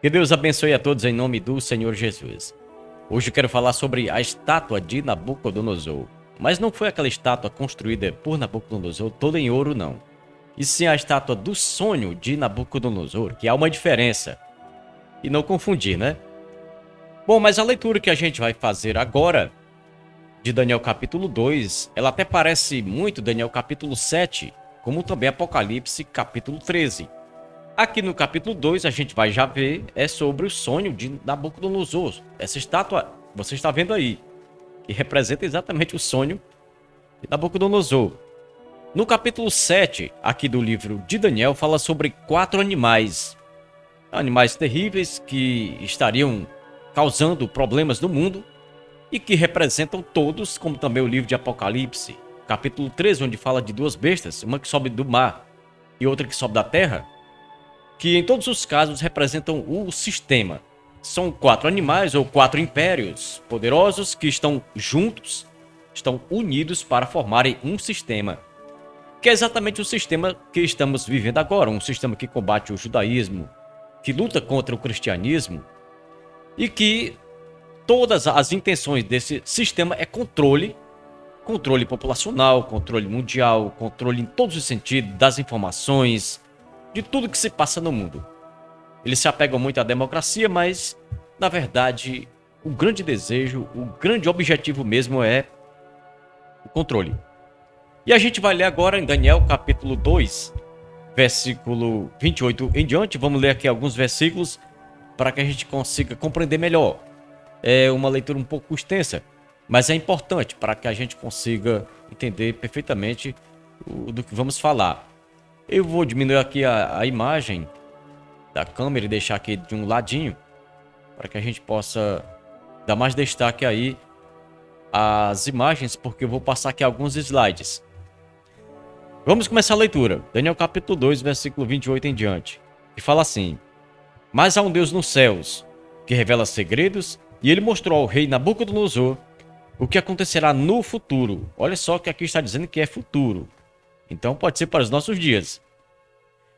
Que Deus abençoe a todos em nome do Senhor Jesus. Hoje eu quero falar sobre a estátua de Nabucodonosor. Mas não foi aquela estátua construída por Nabucodonosor toda em ouro, não. E sim a estátua do sonho de Nabucodonosor, que há uma diferença. E não confundir, né? Bom, mas a leitura que a gente vai fazer agora, de Daniel capítulo 2, ela até parece muito Daniel capítulo 7, como também Apocalipse capítulo 13. Aqui no capítulo 2 a gente vai já ver sobre o sonho de Nabucodonosor. Essa estátua você está vendo aí, que representa exatamente o sonho de Nabucodonosor. No capítulo 7 aqui do livro de Daniel fala sobre 4 animais. Animais terríveis que estariam causando problemas no mundo e que representam todos, como também o livro de Apocalipse. Capítulo 13, onde fala de 2 bestas, uma que sobe do mar e outra que sobe da terra, que em todos os casos representam o sistema. São 4 animais ou 4 impérios poderosos que estão juntos, estão unidos para formarem um sistema, que é exatamente o sistema que estamos vivendo agora, um sistema que combate o judaísmo, que luta contra o cristianismo e que todas as intenções desse sistema é controle, controle populacional, controle mundial, controle em todos os sentidos das informações, de tudo que se passa no mundo. Eles se apegam muito à democracia, mas, na verdade, o grande desejo, o grande objetivo mesmo é o controle. E a gente vai ler agora em Daniel capítulo 2, versículo 28 em diante. Vamos ler aqui alguns versículos para que a gente consiga compreender melhor. É uma leitura um pouco extensa, mas é importante para que a gente consiga entender perfeitamente do que vamos falar. Eu vou diminuir aqui a imagem da câmera e deixar aqui de um ladinho para que a gente possa dar mais destaque aí às imagens, porque eu vou passar aqui alguns slides. Vamos começar a leitura. Daniel capítulo 2, versículo 28 em diante. Que fala assim: Mas há um Deus nos céus, que revela segredos, e ele mostrou ao rei Nabucodonosor o que acontecerá no futuro. Olha só que aqui está dizendo que é futuro. Então pode ser para os nossos dias.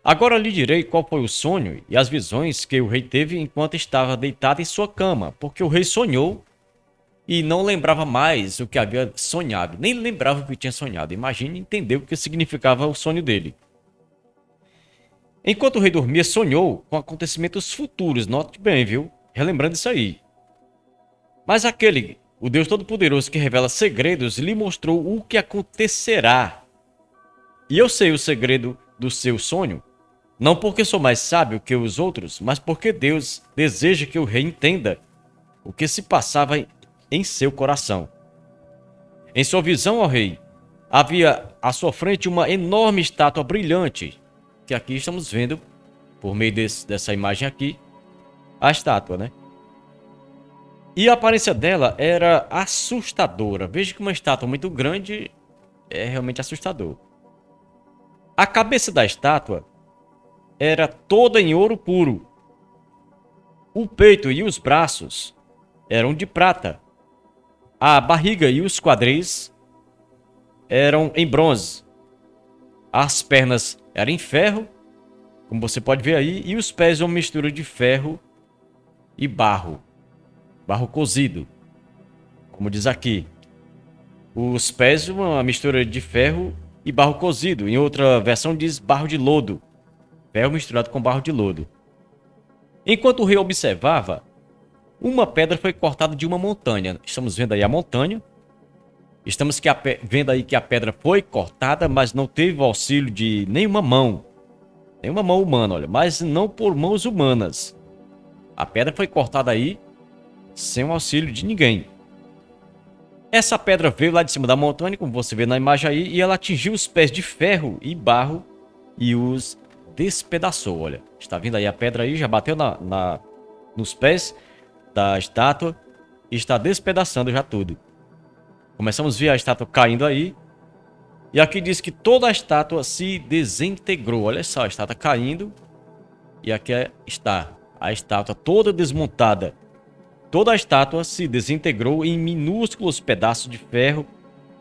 Agora lhe direi qual foi o sonho e as visões que o rei teve enquanto estava deitado em sua cama, porque o rei sonhou e não lembrava mais o que havia sonhado, nem lembrava o que tinha sonhado. Imagine entender o que significava o sonho dele. Enquanto o rei dormia, sonhou com acontecimentos futuros, note bem, viu? Relembrando isso aí. Mas aquele, o Deus Todo-Poderoso que revela segredos, lhe mostrou o que acontecerá. E eu sei o segredo do seu sonho, não porque sou mais sábio que os outros, mas porque Deus deseja que o rei entenda o que se passava em seu coração. Em sua visão, ó rei, havia à sua frente uma enorme estátua brilhante, que aqui estamos vendo, por meio dessa imagem aqui, a estátua, né? E a aparência dela era assustadora. Veja que uma estátua muito grande é realmente assustador. A cabeça da estátua era toda em ouro puro. O peito e os braços eram de prata. A barriga e os quadris eram em bronze. As pernas eram em ferro, como você pode ver aí, e os pés uma mistura de ferro e barro. Barro cozido, como diz aqui. Os pés uma mistura de ferro e barro cozido. Em outra versão diz barro de lodo. Ferro misturado com barro de lodo. Enquanto o rei observava, uma pedra foi cortada de uma montanha. Estamos vendo aí a montanha. Estamos vendo aí que a pedra foi cortada, mas não teve o auxílio de nenhuma mão. Nenhuma mão humana, olha. Mas não por mãos humanas. A pedra foi cortada aí sem o auxílio de ninguém. Essa pedra veio lá de cima da montanha, como você vê na imagem aí, e ela atingiu os pés de ferro e barro e os despedaçou, olha. Está vindo aí a pedra aí, já bateu nos pés da estátua e está despedaçando já tudo. Começamos a ver a estátua caindo aí. E aqui diz que toda a estátua se desintegrou. Olha só, a estátua caindo. E aqui está a estátua toda desmontada. Toda a estátua se desintegrou em minúsculos pedaços de ferro,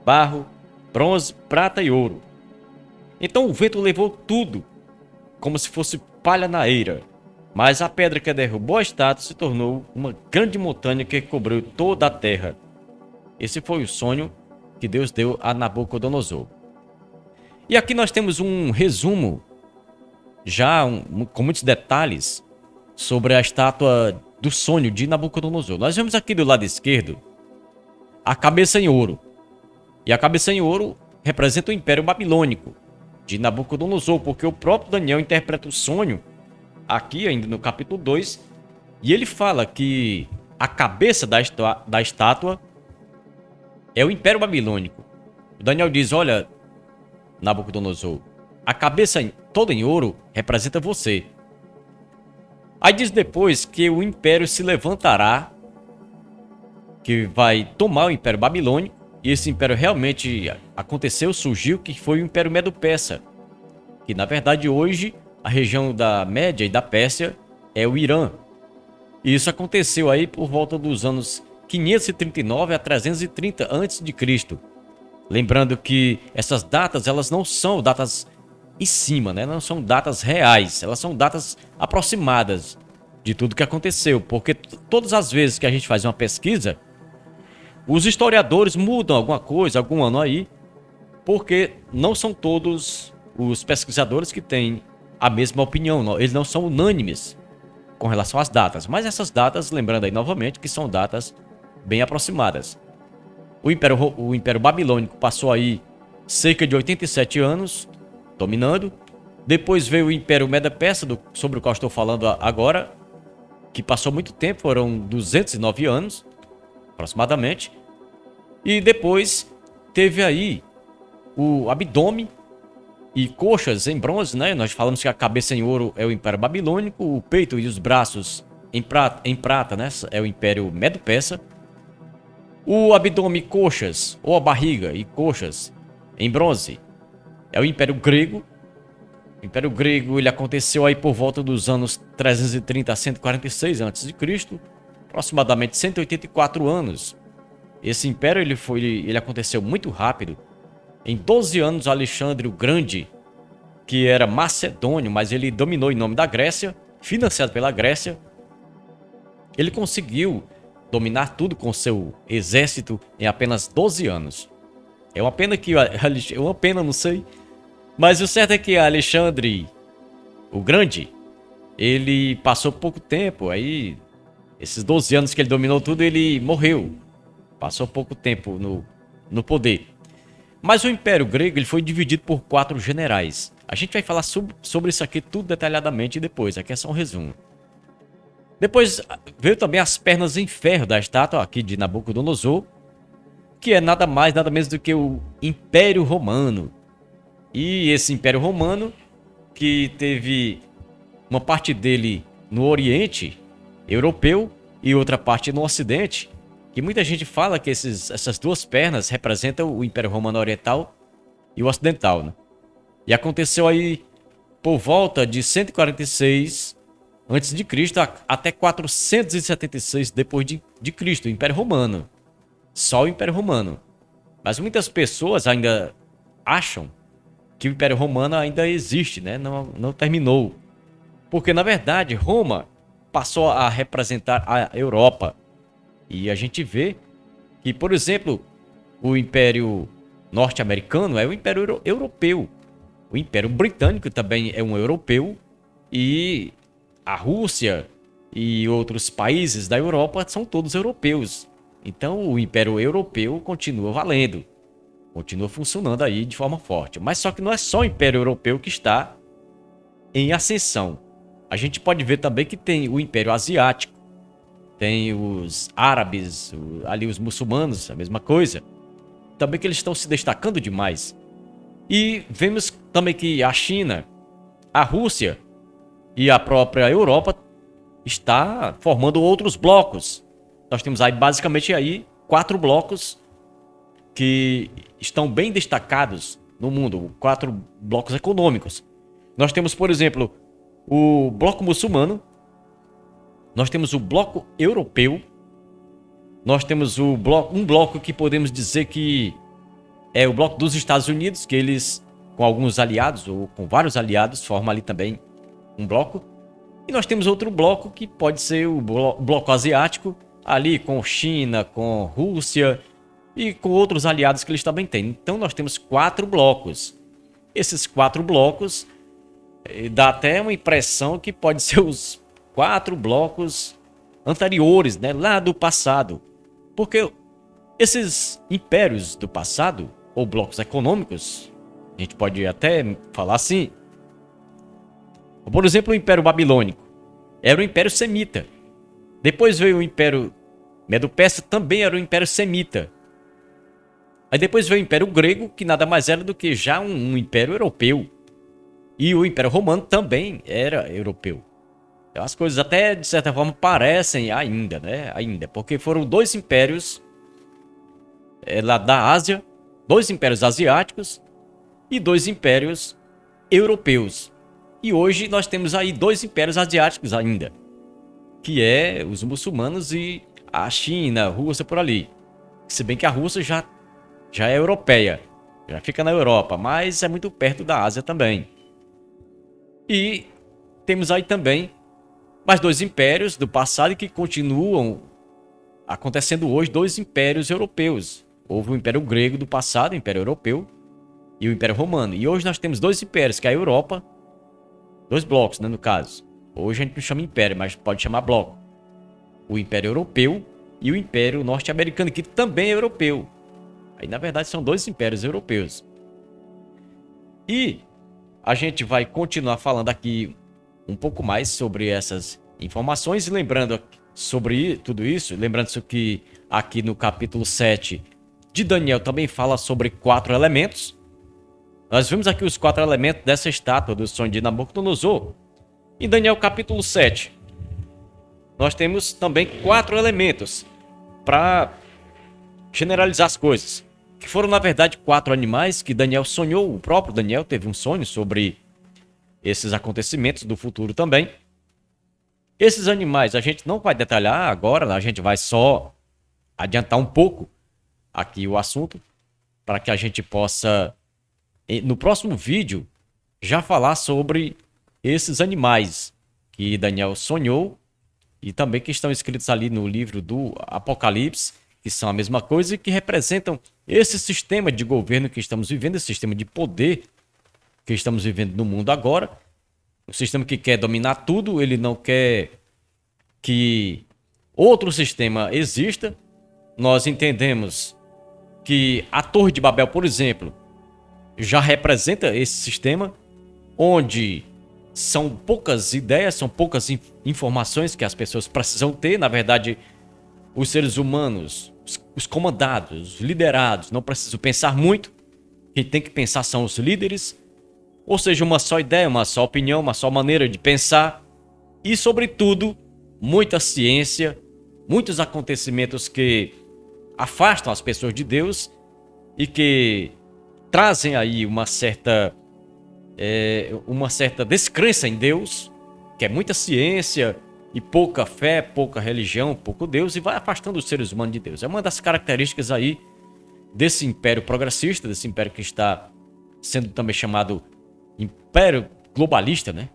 barro, bronze, prata e ouro. Então o vento levou tudo, como se fosse palha na eira. Mas a pedra que derrubou a estátua se tornou uma grande montanha que cobriu toda a terra. Esse foi o sonho que Deus deu a Nabucodonosor. E aqui nós temos um resumo, com muitos detalhes, sobre a estátua do sonho de Nabucodonosor. Nós vemos aqui do lado esquerdo a cabeça em ouro. E a cabeça em ouro representa o Império Babilônico de Nabucodonosor, porque o próprio Daniel interpreta o sonho aqui ainda no capítulo 2, e ele fala que a cabeça da estátua é o Império Babilônico. O Daniel diz: olha, Nabucodonosor, a cabeça toda em ouro representa você. Aí diz depois que o império se levantará, que vai tomar o Império Babilônico, e esse império realmente aconteceu, surgiu, que foi o Império Medo-Persa, que na verdade hoje a região da Média e da Pérsia é o Irã. E isso aconteceu aí por volta dos anos 539 a 330 a.C. Lembrando que essas datas, elas não são datas em cima, né? Não são datas reais, elas são datas aproximadas de tudo que aconteceu, porque todas as vezes que a gente faz uma pesquisa, os historiadores mudam alguma coisa, algum ano aí, porque não são todos os pesquisadores que têm a mesma opinião, eles não são unânimes com relação às datas, mas essas datas, lembrando aí novamente, que são datas bem aproximadas. O Império Babilônico passou aí cerca de 87 anos dominando. Depois veio o Império Medo-Persa, sobre o qual estou falando agora, que passou muito tempo, foram 209 anos, aproximadamente. E depois teve aí o abdômen e coxas em bronze, né? Nós falamos que a cabeça em ouro é o Império Babilônico, o peito e os braços em prata, né? É o Império Medo-Persa. O abdômen e coxas, ou a barriga e coxas em bronze, é o Império Grego. O Império Grego ele aconteceu aí por volta dos anos 330 a 146 a.C., aproximadamente 184 anos. Esse império ele aconteceu muito rápido. Em 12 anos, Alexandre o Grande, que era macedônio, mas ele dominou em nome da Grécia, financiado pela Grécia, ele conseguiu dominar tudo com seu exército em apenas 12 anos. É uma pena que... É uma pena, não sei. Mas o certo é que Alexandre o Grande, ele passou pouco tempo, aí... Esses 12 anos que ele dominou tudo, ele morreu. Passou pouco tempo no poder. Mas o Império Grego ele foi dividido por 4 generais. A gente vai falar sobre isso aqui tudo detalhadamente depois. Aqui é só um resumo. Depois veio também as pernas em ferro da estátua aqui de Nabucodonosor, que é nada mais, nada menos do que o Império Romano. E esse Império Romano, que teve uma parte dele no Oriente Europeu e outra parte no Ocidente, que muita gente fala que essas duas pernas representam o Império Romano Oriental e o Ocidental, né? E aconteceu aí por volta de 146 a.C. até 476 depois de Cristo, o Império Romano. Só o Império Romano. Mas muitas pessoas ainda acham que o Império Romano ainda existe, né? Não terminou. Porque, na verdade, Roma passou a representar a Europa. E a gente vê que, por exemplo, o Império Norte-Americano é o Império Europeu. O Império Britânico também é um europeu. E a Rússia e outros países da Europa são todos europeus. Então o Império Europeu continua valendo. Continua funcionando aí de forma forte. Mas só que não é só o Império Europeu que está em ascensão. A gente pode ver também que tem o Império Asiático. Tem os árabes, ali os muçulmanos, a mesma coisa. Também que eles estão se destacando demais. E vemos também que a China, a Rússia e a própria Europa está formando outros blocos. Nós temos aí basicamente aí 4 blocos que estão bem destacados no mundo, 4 blocos econômicos. Nós temos, por exemplo, o bloco muçulmano, nós temos o bloco europeu, nós temos um bloco que podemos dizer que é o bloco dos Estados Unidos, que eles, com alguns aliados, ou com vários aliados, formam ali também um bloco. E nós temos outro bloco que pode ser o bloco asiático, ali com China, com Rússia e com outros aliados que eles também têm. Então nós temos 4 blocos. Esses 4 blocos dá até uma impressão que pode ser os 4 blocos anteriores, né, lá do passado. Porque esses impérios do passado, ou blocos econômicos, a gente pode até falar assim. Por exemplo, o Império Babilônico era o Império Semita. Depois veio o Império Medo-Persa, também era o Império Semita. Aí depois veio o Império Grego, que nada mais era do que já um Império Europeu. E o Império Romano também era europeu. Então as coisas até, de certa forma, parecem ainda, né? Ainda, porque foram 2 impérios lá da Ásia, 2 impérios asiáticos e 2 impérios europeus. E hoje nós temos aí 2 impérios asiáticos ainda, que é os muçulmanos e a China, a Rússia por ali. Se bem que a Rússia já é europeia, já fica na Europa, mas é muito perto da Ásia também. E temos aí também mais 2 impérios do passado que continuam acontecendo hoje, 2 impérios europeus. Houve o Império Grego do passado, o Império Europeu, e o Império Romano. E hoje nós temos 2 impérios, que é a Europa, 2 blocos, né, no caso. Hoje a gente não chama império, mas pode chamar bloco. O Império Europeu e o Império Norte-Americano, que também é europeu. Aí, na verdade, são 2 impérios europeus. E a gente vai continuar falando aqui um pouco mais sobre essas informações. E lembrando sobre tudo isso, lembrando que aqui no capítulo 7 de Daniel também fala sobre 4 elementos. Nós vimos aqui os 4 elementos dessa estátua do sonho de Nabucodonosor. Em Daniel capítulo 7, nós temos também 4 elementos para generalizar as coisas. Que foram, na verdade, 4 animais que Daniel sonhou. O próprio Daniel teve um sonho sobre esses acontecimentos do futuro também. Esses animais a gente não vai detalhar agora, a gente vai só adiantar um pouco aqui o assunto, para que a gente possa, no próximo vídeo, já falar sobre esses animais que Daniel sonhou e também que estão escritos ali no livro do Apocalipse, que são a mesma coisa e que representam esse sistema de governo que estamos vivendo, esse sistema de poder que estamos vivendo no mundo agora. Um sistema que quer dominar tudo, ele não quer que outro sistema exista. Nós entendemos que a Torre de Babel, por exemplo, já representa esse sistema, onde são poucas ideias, são poucas informações que as pessoas precisam ter. Na verdade, os seres humanos, os comandados, os liderados, não precisam pensar muito. Quem tem que pensar são os líderes. Ou seja, uma só ideia, uma só opinião, uma só maneira de pensar. E, sobretudo, muita ciência, muitos acontecimentos que afastam as pessoas de Deus e que trazem aí uma certa descrença em Deus, que é muita ciência e pouca fé, pouca religião, pouco Deus, e vai afastando os seres humanos de Deus. É uma das características aí desse império progressista, desse império que está sendo também chamado império globalista, né?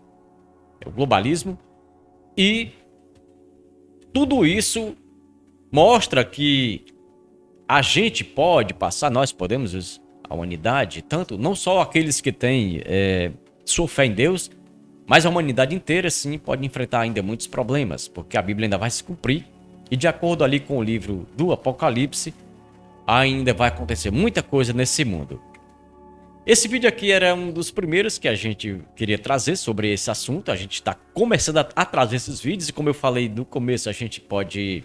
É o globalismo. E tudo isso mostra que a gente pode passar, nós podemos, a humanidade, tanto, não só aqueles que têm sua fé em Deus, mas a humanidade inteira, sim, pode enfrentar ainda muitos problemas, porque a Bíblia ainda vai se cumprir, e de acordo ali com o livro do Apocalipse, ainda vai acontecer muita coisa nesse mundo. Esse vídeo aqui era um dos primeiros que a gente queria trazer sobre esse assunto. A gente está começando a trazer esses vídeos, e como eu falei no começo, a gente pode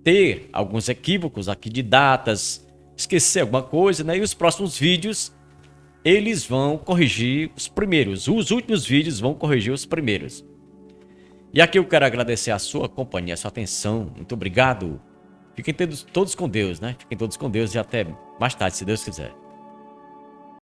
ter alguns equívocos aqui de datas, esquecer alguma coisa, né? E os próximos vídeos, eles vão corrigir os primeiros. Os últimos vídeos vão corrigir os primeiros. E aqui eu quero agradecer a sua companhia, a sua atenção. Muito obrigado. Fiquem todos com Deus, né? Fiquem todos com Deus e até mais tarde, se Deus quiser.